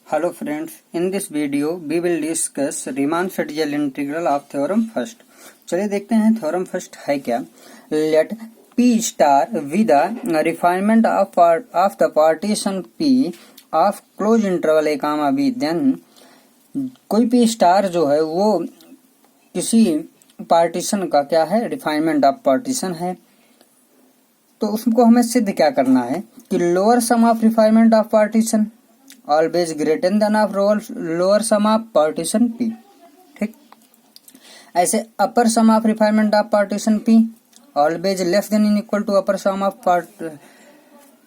Hello friends, in this video we will discuss Riemann-Stieltjes integral of theorem first. चलिए देखते हैं theorem first है क्या. Let P star with the refinement of the partition P of closed interval a comma b, then कोई P star जो है वो किसी पार्टीशन का क्या है, रिफाइनमेंट ऑफ पार्टीशन है. तो उसको हमें सिद्ध क्या करना है कि lower sum of refinement of partition always greater than of lower sum of partition P. ठीक, ऐसे upper sum of refinement of partition P always less than in equal to upper sum of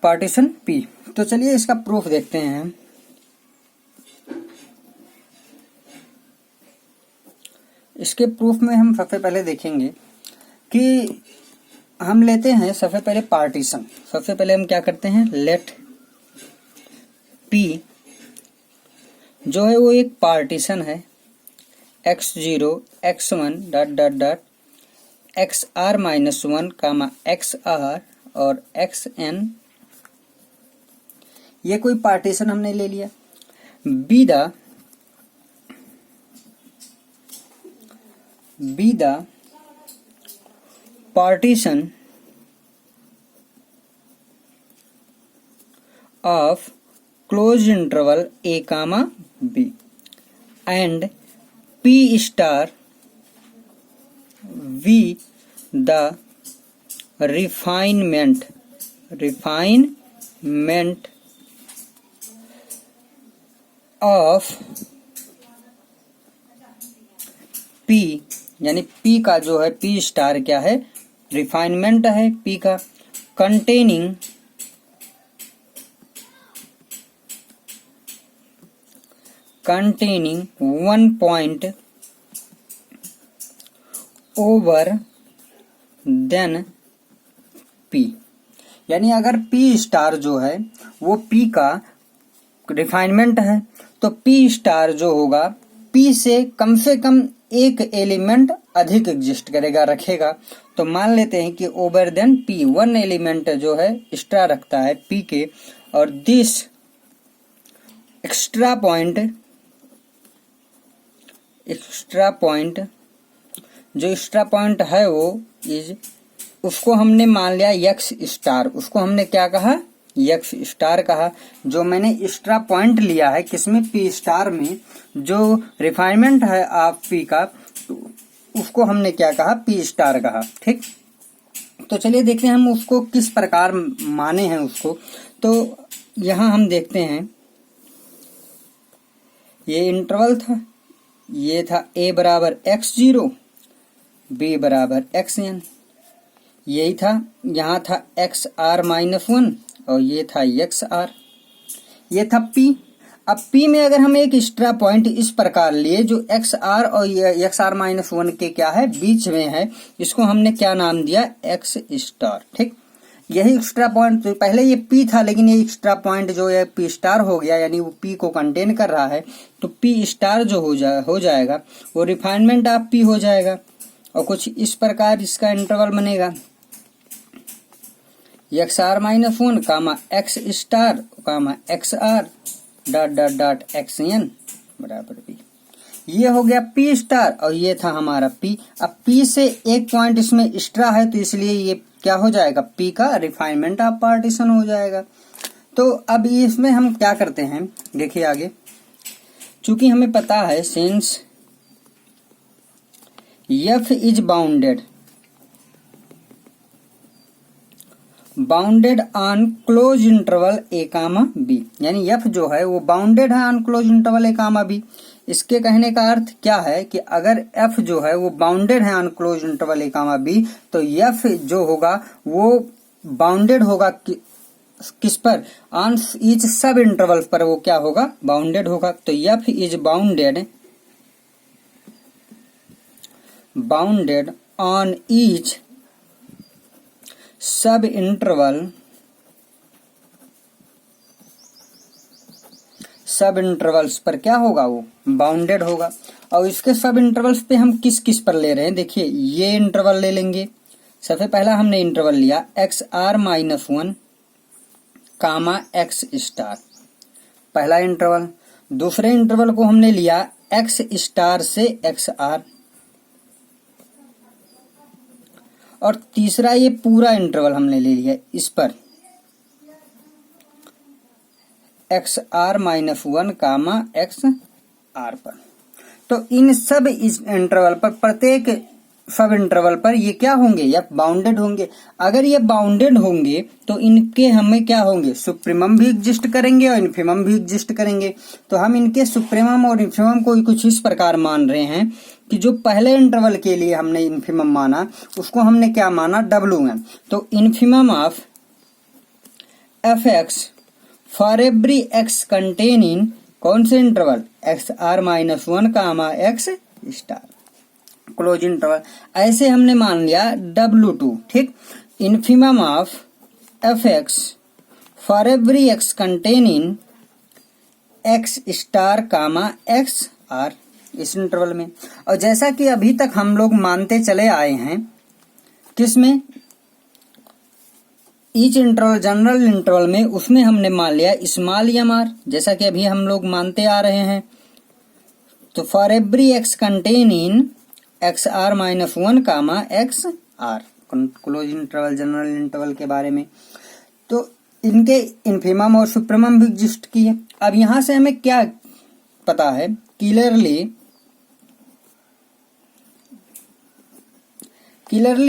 partition P. तो चलिए इसका proof देखते हैं. इसके proof में हम सबसे पहले देखेंगे कि हम लेते हैं सबसे पहले पार्टीशन. सबसे पहले हम क्या करते हैं, लेट P जो है वो एक पार्टीशन है. x0 x1 dot dot dot xr minus 1 कामा xr और xn, ये कोई पार्टीशन हमने ले लिया. Be the partition of closed interval a comma b and p star v the refinement of p, यानी p का जो है p स्टार क्या है, रिफाइनमेंट है P का, containing one point over than P. यानी अगर P स्टार जो है वो P का रिफाइनमेंट है तो P स्टार जो होगा P से कम एक एलिमेंट अधिक एग्जिस्ट करेगा, रखेगा. तो मान लेते हैं कि over than P one element जो है एक्स्ट्रा रखता है P के, और दिस एक्स्ट्रा पॉइंट जो एक्स्ट्रा पॉइंट है वो इज, उसको हमने मान लिया x स्टार. उसको हमने क्या कहा, x स्टार कहा. जो मैंने एक्स्ट्रा पॉइंट लिया है किसमें, P स्टार में, जो रिफाइनमेंट है आप P का, उसको हमने क्या कहा, P स्टार कहा. ठीक, तो चलिए देखते हैं हम उसको किस प्रकार माने हैं उसको. तो यहां हम देखते हैं ये इंटरवल था, ये था a बराबर x0 b बराबर xn, यही था. यहाँ था xr माइनस 1 और ये था xr, ये था P. अब P में अगर हम एक एक्स्ट्रा पॉइंट इस प्रकार लिए जो xr और xr माइनस 1 के क्या है, बीच में है, इसको हमने क्या नाम दिया, x स्टार. ठीक, यही एक्स्ट्रा पॉइंट, तो पहले ये P था लेकिन ये एक्स्ट्रा पॉइंट जो है P स्टार हो गया, यानी वो P को कंटेन कर रहा है. तो P स्टार जो हो जाएगा वो रिफाइनमेंट ऑफ P हो जाएगा. और कुछ इस प्रकार इसका इंटरवल बनेगा, xr माइनस 1 कामा x star comma xr dot dot dot xn बराबर p. ये हो गया P स्टार और ये था हमारा P. अब P से एक पॉइंट इसमें एक्स्ट्रा है तो इसलिए ये क्या हो जाएगा, P का रिफाइनमेंट ऑफ पार्टीशन हो जाएगा. तो अब इसमें हम क्या करते हैं, देखिए आगे, चूंकि हमें पता है since f is bounded on close interval a comma b, यानी f जो है वो बाउंडेड है on close interval a comma b. इसके कहने का अर्थ क्या है कि अगर f जो है वो बाउंडेड है on close interval a comma b, तो f जो होगा वो बाउंडेड होगा किस पर, ऑन ईच सब इंटरवल पर वो क्या होगा, बाउंडेड होगा. तो f is bounded on each सब इंटरवल्स पर क्या होगा, वो बाउंडेड होगा. और इसके सब इंटरवल्स पे हम किस किस पर ले रहे हैं, देखिए ये इंटरवल ले लेंगे. सबसे पहला हमने इंटरवल लिया xr माइनस 1 कामा x स्टार, पहला इंटरवल. दूसरे इंटरवल को हमने लिया एक्स स्टार से एक्स आर, और तीसरा ये पूरा इंटरवल हमने ले लिया इस पर X R minus 1 comma X R पर। तो इन सब इस इंटरवल पर, प्रत्येक सब इंटरवल पर ये क्या होंगे, या बाउंडेड होंगे। अगर ये बाउंडेड होंगे तो इनके हमें क्या होंगे, सुप्रीमम भी एग्जिस्ट करेंगे और इन्फीमम भी एग्जिस्ट करेंगे। तो हम इनके सुप्रीमम और इन्फीमम को कुछ इस प्रकार मान रहे हैं कि जो पहले इंटरवल के लिए हमने इन्फीमम माना उसको हमने क्या माना, W1। तो infimum of F X for every X contain in कौन से interval, X R minus 1 comma X star, close interval. ऐसे हमने मान लिया W2, ठीक। Infimum of F X for every X contain in X star comma X R, इस interval में। और जैसा कि अभी तक हम लोग मानते चले आए हैं, किसमें, ईच इंटरवल, जनरल इंटरवल में, उसमें हमने मान लिया स्मॉल एम आर, जैसा कि अभी हम लोग मानते आ रहे हैं। तो for every X contain in X R minus 1 comma X R, close interval, general interval के बारे में। तो इनके इन्फीमम और सुप्रीमम भी एग्जिस्ट किए। अब यहां से हमें क्या पता है, क्लियरली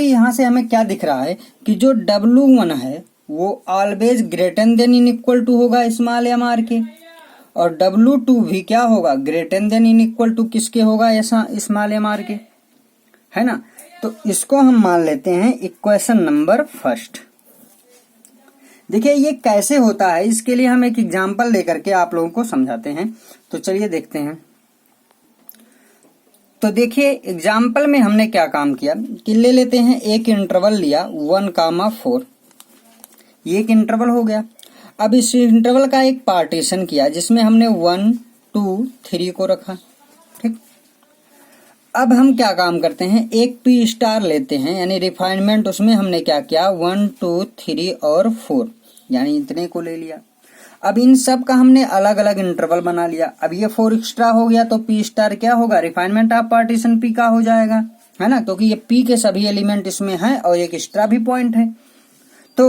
यहां से हमें क्या दिख रहा है कि जो W1 है वो always greater than in equal to होगा स्मॉल एम आर के, और W2 भी क्या होगा, greater than in equal to किसके होगा, ऐसा स्मॉल एम आर के, है ना। तो इसको हम मान लेते हैं इक्वेशन नंबर फर्स्ट। देखिए ये कैसे होता है, इसके लिए हम एक एग्जांपल लेकर के आप लोगों को समझाते हैं। तो चलिए देखते हैं। तो देखिए एग्जाम्पल में हमने क्या काम किया कि ले लेते हैं, एक इंटरवल लिया 1 कामा 4, ये एक इंटरवल हो गया। अब इस इंटरवल का एक पार्टीशन किया जिसमें हमने 1 2 3 को रखा, ठीक। अब हम क्या काम करते हैं, एक पी स्टार लेते हैं, यानी रिफाइनमेंट, उसमें हमने क्या किया 1 2 3 और 4, यानी इतने को ले लिया। अब इन सब का हमने अलग अलग इंटरवल बना लिया। अब ये 4 एक्स्ट्रा हो गया तो पी स्टार क्या होगा, रिफाइनमेंट ऑफ पार्टीशन पी का हो जाएगा, है ना, क्योंकि ये पी के सभी एलिमेंट इसमें हैं और एक एक्स्ट्रा भी पॉइंट है। तो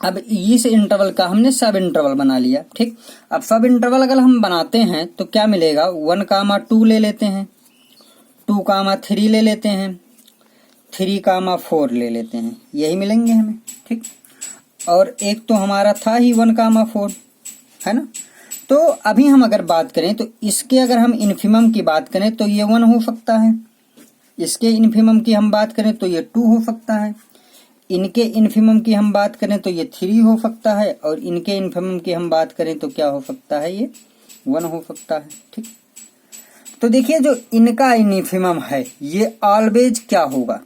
अब इस इंटरवल का हमने सब इंटरवल बना लिया, ठीक। अब सब इंटरवल अगर हम बनाते हैं तो क्या मिलेगा, 1 कामा 2 ले लेते हैं, 2 कामा 3 ले लेते हैं, 3 कामा 4 ले लेते हैं, यही मिलेंगे हमें, ठीक। और एक तो हमारा था ही 1 कामा 4, है ना। तो अभी हम अगर बात करें तो इसके अगर हम इन्फीमम की बात करें तो ये 1 हो सकता है, इसके इन्फीमम की हम बात करें तो ये 2 हो सकता है, इनके इन्फीमम की हम बात करें तो ये 3 हो सकता है, और इनके इन्फीमम की हम बात करें तो क्या हो सकता है, ये 1 हो सकता है, ठीक। तो देखिए जो इनका इन्फीमम है ये ऑलवेज क्या होगा,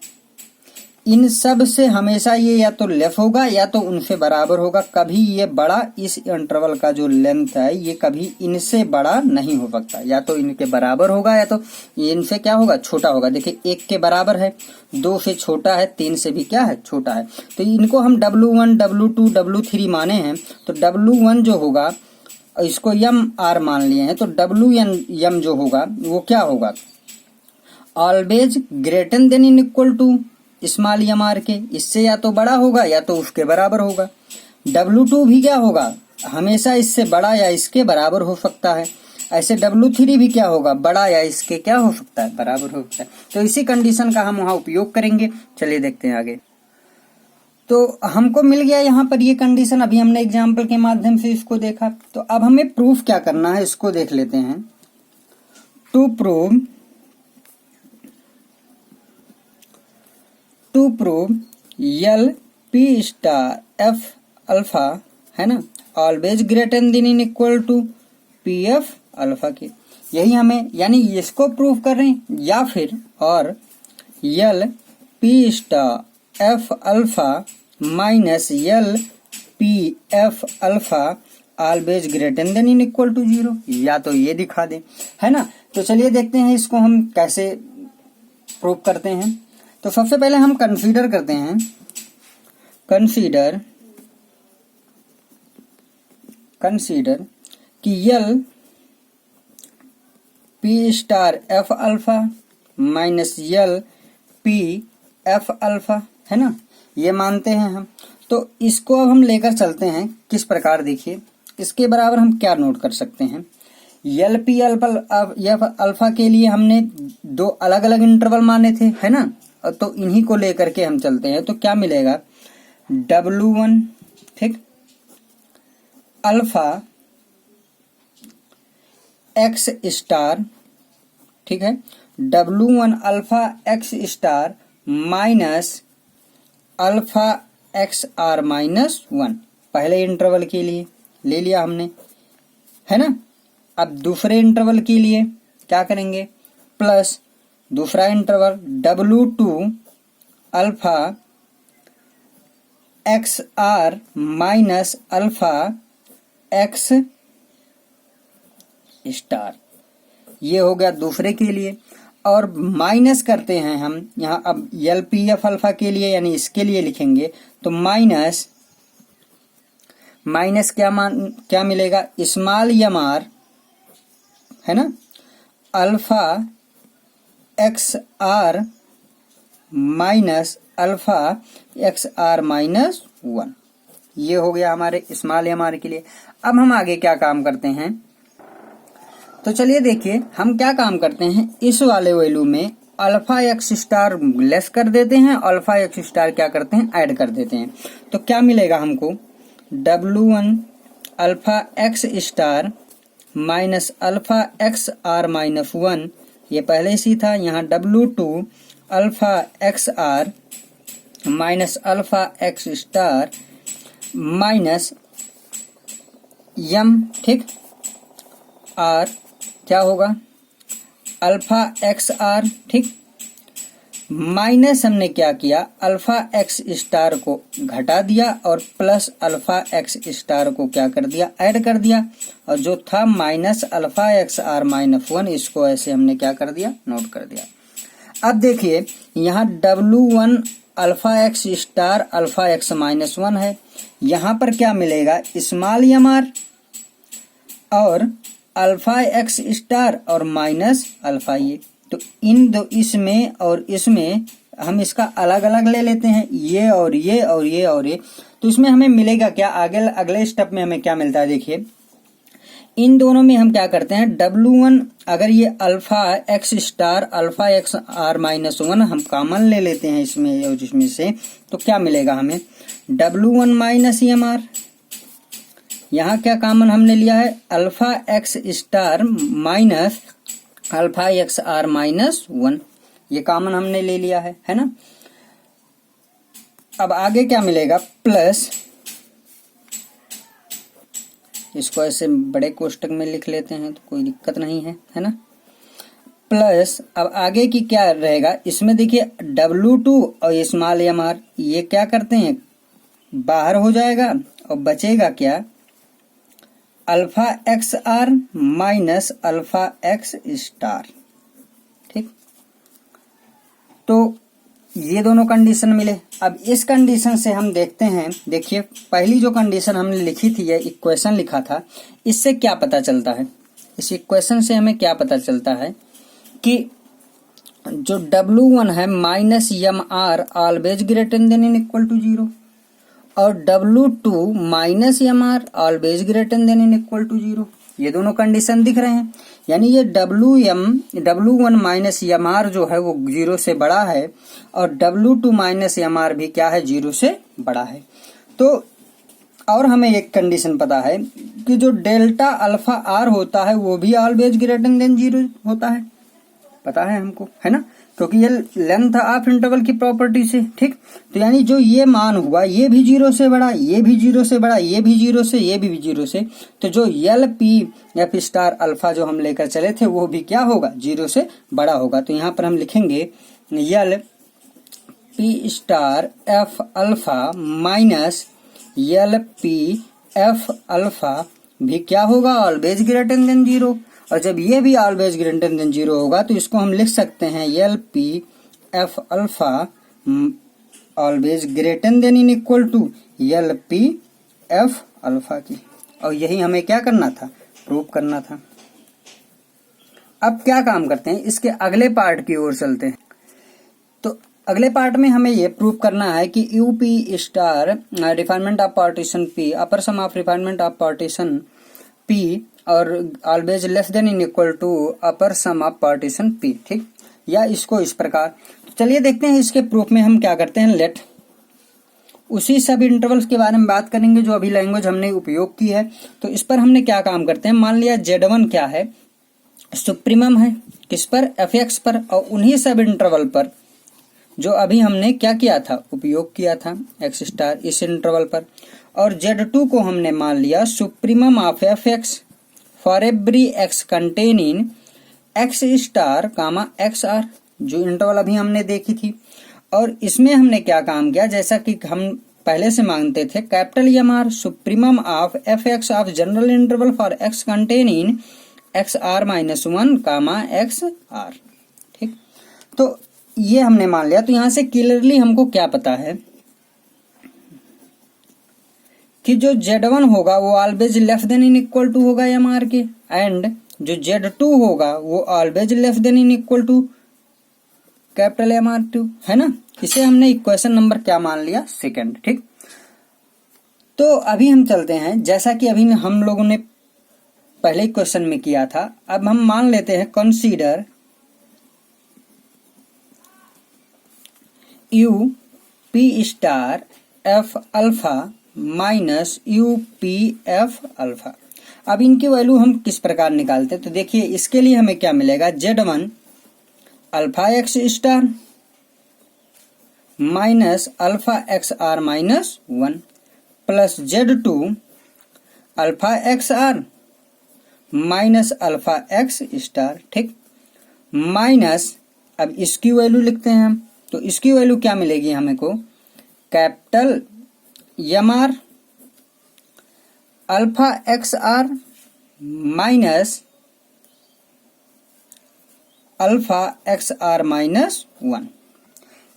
इन सब से हमेशा ये या तो लेस होगा या तो उनसे बराबर होगा। कभी ये बड़ा, इस इंटरवल का जो लेंथ है ये कभी इनसे बड़ा नहीं हो सकता, या तो इनके बराबर होगा या तो ये इनसे क्या होगा, छोटा होगा। देखिए 1 के बराबर है, 2 से छोटा है, 3 से भी क्या है, छोटा है। तो इनको हम W1 W2 W3 माने हैं, तो W1 जो होगा इसको यम आर मान लिए हैं, तो WN जो होगा वो क्या होगा, always greater than in equal to small M R के, इससे या तो बड़ा होगा या तो उसके बराबर होगा। W2 भी क्या होगा, हमेशा इससे बड़ा या इसके बराबर हो सकता है। ऐसे W3 भी क्या होगा, बड़ा या इसके क्या हो सकता है, बराबर हो सकता है। तो इसी कंडीशन का हम वहां उपयोग करेंगे। चलिए देखते हैं आगे। तो हमको मिल गया यहाँ पर ये कंडीशन, अभी हमने एग्जाम्पल के माध्यम से इसको देखा। तो अब हमें प्रूफ क्या करना है, इसको देख लेते हैं। To prove L P star F alpha, है ना, always greater than in equal to P F alpha के, यही हमें, यानी इसको प्रूव कर रहे हैं, या फिर और L P star F alpha minus L P F alpha always greater than in equal to 0, या तो ये दिखा दे, है ना। तो चलिए देखते हैं इसको हम कैसे प्रूव करते हैं। तो सबसे पहले हम कंसीडर करते हैं, कंसीडर कि L P star F alpha minus L P F alpha, है ना, ये मानते हैं हम। तो इसको अब हम लेकर चलते हैं किस प्रकार, देखिए इसके बराबर हम क्या नोट कर सकते हैं। यल पी अल्फा के लिए हमने दो अलग अलग इंटरवल माने थे, है ना, तो इन्हीं को लेकर के हम चलते हैं। तो क्या मिलेगा, W1 ठीक अल्फा एक्स स्टार, ठीक है, W1 alpha X star minus alpha X R minus 1, पहले इंटरवल के लिए ले लिया हमने, है ना। अब दूसरे इंटरवल के लिए क्या करेंगे, प्लस दूसरा interval W2 alpha X R minus alpha X star, ये हो गया दूसरे के लिए। और माइनस करते हैं हम यहाँ, अब यल पी एफ अल्फा के लिए यानी इसके लिए लिखेंगे तो माइनस क्या मिलेगा, स्मॉल एम आर, है ना, alpha X R minus alpha X R minus 1, ये हो गया हमारे स्मॉल एम आर के लिए। अब हम आगे क्या काम करते हैं, तो चलिए देखिए हम क्या काम करते हैं, इस वाले वैल्यू में अल्फा एक्स स्टार लेस कर देते हैं, अल्फा एक्स स्टार क्या करते हैं, ऐड कर देते हैं। तो क्या मिलेगा हमको, W1 alpha X star minus alpha X R minus 1, ये पहले से था। यहाँ W2 alpha X R minus alpha X star minus M, ठीक, आर क्या होगा, अल्फा एक्स आर, ठीक, माइनस हमने क्या किया, अल्फा एक्स स्टार को घटा दिया और प्लस अल्फा एक्स स्टार को क्या कर दिया, ऐड कर दिया। और जो था minus alpha X R minus 1, इसको ऐसे हमने क्या कर दिया, नोट कर दिया। अब देखिए यहाँ W1 alpha X star alpha x minus 1 है, यहाँ पर क्या मिलेगा, स्मॉल एम आर और अल्फा एक्स स्टार और माइनस अल्फा ये। तो इन दो, इसमें और इसमें हम इसका अलग अलग ले लेते हैं, ये और ये और ये और ये। तो इसमें हमें मिलेगा क्या, आगे अगले स्टेप में हमें क्या मिलता है, देखिए इन दोनों में हम क्या करते हैं, W1 अगर ये alpha X star alpha X R minus 1 हम कॉमन ले लेते हैं इसमें और इसमें से, तो क्या मिलेगा हमें, W1 माइनस एम आर, यहाँ क्या कॉमन हमने लिया है, alpha X star minus alpha X R minus 1, ये कॉमन हमने ले लिया है ना। अब आगे क्या मिलेगा, प्लस, इसको ऐसे बड़े कोष्टक में लिख लेते हैं तो कोई दिक्कत नहीं है ना। प्लस अब आगे की क्या रहेगा, इसमें देखिए W2 और स्मॉल एम आर ये क्या करते हैं, बाहर हो जाएगा और बचेगा क्या, alpha X R minus alpha X star, ठीक। तो ये दोनों कंडीशन मिले। अब इस कंडीशन से हम देखते हैं, देखिए पहली जो कंडीशन हमने लिखी थी, ये इक्वेशन लिखा था, इससे क्या पता चलता है, इस इक्वेशन से हमें क्या पता चलता है कि जो W1 है minus M R always greater than in equal to 0 और W2 minus M R always greater than in equal to 0, ये दोनों कंडीशन दिख रहे हैं। यानी ये W1 माइनस एम आर जो है वो 0 से बड़ा है और W2 माइनस एम आर भी क्या है, 0 से बड़ा है। तो और हमें एक कंडीशन पता है कि जो डेल्टा अल्फा आर होता है वो भी ऑलवेज ग्रेटर देन 0 होता है, पता है हमको, है ना, क्योंकि ये लेंथ ऑफ इंटरवल की प्रॉपर्टी से, ठीक। तो यानी जो ये मान हुआ ये भी 0 से बड़ा, ये भी 0 से बड़ा, ये भी 0 से, ये भी 0 से, तो जो यल पी एफ स्टार अल्फा जो हम लेकर चले थे वो भी क्या होगा, 0 से बड़ा होगा। तो यहाँ पर हम लिखेंगे L P star F alpha minus L P F alpha भी क्या होगा, ऑलवेज ग्रेटर देन 0। और जब ये भी ऑलवेज ग्रेटर देन 0 होगा तो इसको हम लिख सकते हैं L P F alpha always greater than in equal to L P F alpha की। और यही हमें क्या करना था, प्रूव करना था। अब क्या काम करते हैं, इसके अगले पार्ट की ओर चलते हैं। तो अगले पार्ट में हमें ये प्रूव करना है कि U P star refinement of partition P, upper sum of refinement of partition P और always less than in equal to upper sum of partition P, ठीक, या इसको इस प्रकार। तो चलिए देखते हैं इसके प्रूफ में हम क्या करते हैं। लेट, उसी सब इंटरवल्स के बारे में बात करेंगे जो अभी लैंग्वेज हमने उपयोग की है। तो इस पर हमने क्या काम करते हैं, मान लिया Z1 क्या है, सुप्रीमम है किस पर, fx पर, और उन्हीं सब इंटरवल पर जो अभी हमने क्या किया था, उपयोग किया था x स्टार इस इंटरवल पर। और Z2 को हमने मान लिया supremum of fx for every x containing x star comma xr, जो इंटरवल अभी हमने देखी थी। और इसमें हमने क्या काम किया, जैसा कि हम पहले से मांगते थे, capital MR supremum of fx of general interval for x containing xr-1 comma xr, ठीक। तो ये हमने मान लिया। तो यहां से क्लियरली हमको क्या पता है कि जो Z1 होगा वो always less than in equal to होगा MR के, एंड जो Z2 होगा वो always less than in equal to capital MR2, है ना। इसे हमने इक्वेशन नंबर क्या मान लिया, सेकंड, ठीक। तो अभी हम चलते हैं, जैसा कि अभी हम लोगों ने पहले क्वेश्चन में किया था। अब हम मान लेते हैं consider you P star F alpha minus U P F alpha. अब इनकी वैल्यू हम किस प्रकार निकालते हैं, तो देखिए इसके लिए हमें क्या मिलेगा, Z1 alpha X star minus alpha X R minus 1 plus Z2 alpha X R minus alpha X star, ठीक, माइनस, अब इसकी वैल्यू लिखते हैं हम। तो इसकी वैल्यू क्या मिलेगी हमें को, capital MR alpha X R minus alpha X R minus 1,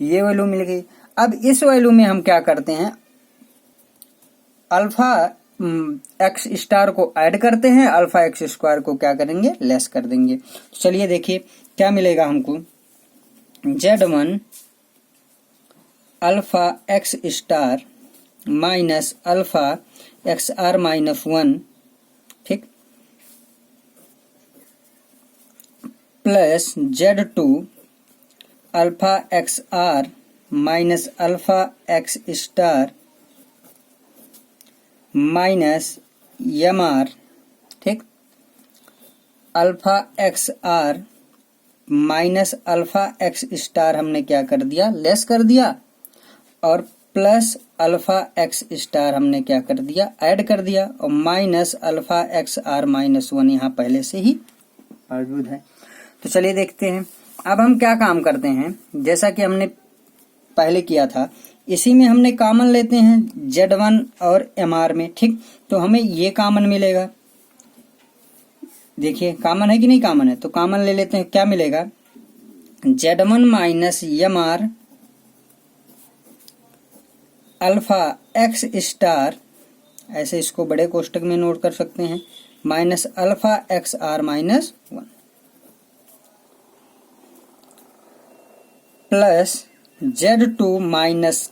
ये वैल्यू मिल गई। अब इस वैल्यू में हम क्या करते हैं, अल्फा एक्स स्टार को ऐड करते हैं, अल्फा एक्स स्क्वायर को क्या करेंगे, लेस कर देंगे। तो चलिए देखिए क्या मिलेगा हमको, Z1 alpha X star minus alpha X R minus 1, ठीक, plus Z2 alpha X R minus alpha X star minus MR, ठीक, alpha X R minus alpha X star हमने क्या कर दिया, लेस कर दिया, और प्लस अल्फा एक्स स्टार हमने क्या कर दिया, ऐड कर दिया, और minus alpha X R minus 1 यहाँ पहले से ही मौजूद है। तो चलिए देखते हैं अब हम क्या काम करते हैं। जैसा कि हमने पहले किया था, इसी में हमने कॉमन लेते हैं Z1 और MR में, ठीक। तो हमें ये कॉमन मिलेगा, देखिए कॉमन है कि नहीं, कॉमन है, तो कॉमन ले लेते हैं। क्या मिलेगा, Z1 minus MR alpha X star, ऐसे इसको बड़े कोष्टक में नोट कर सकते हैं, minus alpha X R minus 1 plus Z2 minus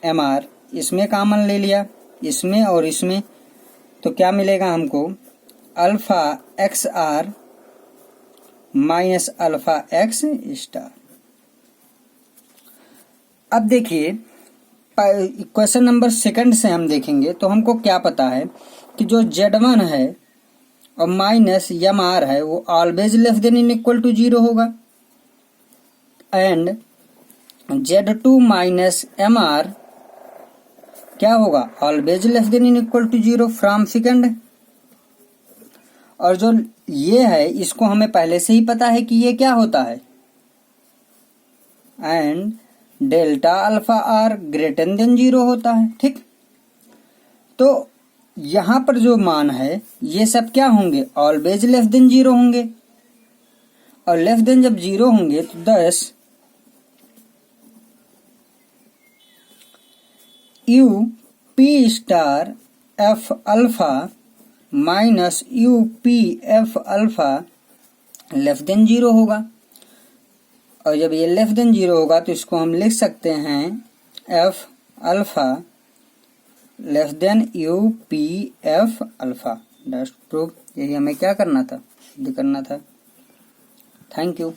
MR, इसमें कॉमन ले लिया, इसमें और इसमें, तो क्या मिलेगा हमको, alpha X R minus alpha X star. अब देखिए क्वेश्चन नंबर सेकंड से हम देखेंगे तो हमको क्या पता है कि जो Z1 है और माइनस MR है वो always less than in equal to 0 होगा, एंड Z2 माइनस MR क्या होगा, always less than in equal to 0 from second. और जो ये है इसको हमें पहले से ही पता है कि ये क्या होता है, and delta alpha R greater than 0 होता है, ठीक। तो यहां पर जो मान है ये सब क्या होंगे, ऑलवेज लेस देन 0 होंगे, और लेस देन जब 0 होंगे तो 10 you P star F alpha minus U P F alpha less than 0 होगा, और जब ये लेस देन 0 होगा तो इसको हम लिख सकते हैं F alpha less than U P F alpha. That's proof. यही हमें क्या करना था, सिद्ध करना था। Thank you.